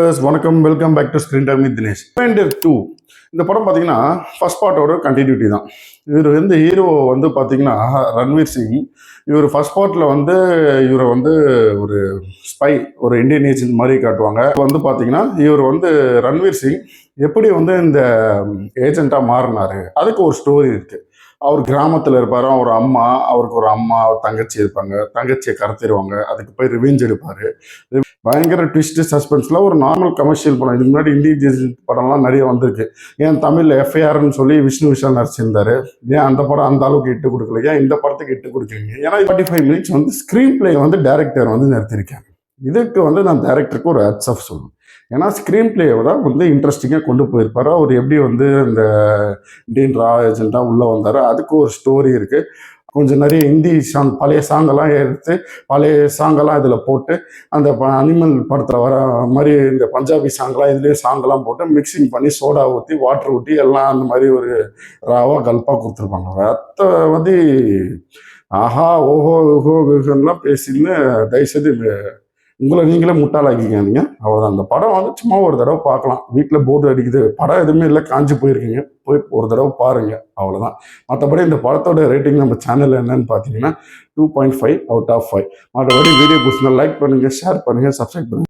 Viewers வணக்கம், welcome back to screen time with Dinesh. Reminder 2 இந்த படம் பார்த்தீங்கன்னா ஃபர்ஸ்ட் பார்ட்டோட கண்டினியூட்டி தான். இவர் வந்து ஹீரோ வந்து பார்த்தீங்கன்னா ரன்வீர் சிங். இவர் ஃபர்ஸ்ட் பார்ட்டில் வந்து இவரை வந்து ஒரு ஸ்பை, ஒரு இந்தியன் ஏஜென்ட் மாதிரி காட்டுவாங்க. வந்து பார்த்தீங்கன்னா இவர் வந்து ரன்வீர் சிங் எப்படி வந்து இந்த ஏஜென்ட்டாக மாறினாரு, அதுக்கு ஒரு ஸ்டோரி இருக்குது. அவர் கிராமத்தில் இருப்பார், அவர் அம்மா, அவருக்கு ஒரு அம்மா, அவர் தங்கச்சி இருப்பாங்க, தங்கச்சியை கடத்திடுவாங்க, அதுக்கு போய் ரிவெஞ்ச் எடுப்பார். பயங்கர ட்விஸ்ட் சஸ்பென்ஸில் ஒரு நார்மல் கமர்ஷியல் படம். இதுக்கு முன்னாடி இந்தியன் படம்லாம் நிறைய வந்திருக்கு. ஏன் தமிழில் எஃப்ஐஆர்னு சொல்லி விஷ்ணு விஷால் நடிச்சிருந்தாரு. ஏன் அந்த படம் அந்த அளவுக்கு இட்டு கொடுக்கல, ஏன் இந்த படத்துக்கு இட்டு கொடுக்குறீங்க? ஏன்னா 45 மினிட்ஸ் வந்து ஸ்க்ரீன் பிளே வந்து டைரக்டர் வந்து நிறுத்திருக்காங்க. இதுக்கு வந்து நான் டைரக்டருக்கு ஒரு ஹேட்ஸ் ஆஃப் சொல்லணும். ஏன்னா ஸ்க்ரீன் பிளேவை தான் வந்து இன்ட்ரெஸ்டிங்காக கொண்டு போயிருப்பாரு. அவர் எப்படி வந்து இந்த இந்தியன் ரா ஏஜென்ட்டாக உள்ளே வந்தார், அதுக்கு ஒரு ஸ்டோரி இருக்குது. கொஞ்சம் நிறைய ஹிந்தி சாங், பழைய சாங்கெல்லாம் எடுத்து பழைய சாங்கெல்லாம் இதில் போட்டு அந்த அனிமல் படத்தில் வர மாதிரி இந்த பஞ்சாபி சாங்கெல்லாம் இதுலேயே சாங்கெல்லாம் போட்டு மிக்சிங் பண்ணி சோடா ஊற்றி வாட்டர் ஊற்றி எல்லாம் அந்த மாதிரி ஒரு ராவாக கல்ப்பாக கொடுத்துருப்பாங்க. ரத்த வந்து ஆஹா ஓஹோ ஓஹோலாம் பேசின்னு தயவுசெய்து உங்களை நீங்களே முட்டாளாக்கிக்காதீங்க. அவ்வளோதான். அந்த படம் வந்து சும்மா ஒரு தடவை பார்க்கலாம். வீட்டில் போர்டு அடிக்குது, படம் எதுவுமே இல்லை, காஞ்சி போயிருக்கீங்க, போய் ஒரு தடவை பாருங்க, அவ்வளோதான். மற்றபடி இந்த படத்தோட ரேட்டிங் நம்ம சேனலில் என்னன்னு பார்த்தீங்கன்னா 2.5 out of 5. மற்றபடி வீடியோ பிடிச்சிருந்தா லைக் பண்ணுங்கள், ஷேர் பண்ணுங்கள், சப்ஸ்கிரைப் பண்ணுங்கள்.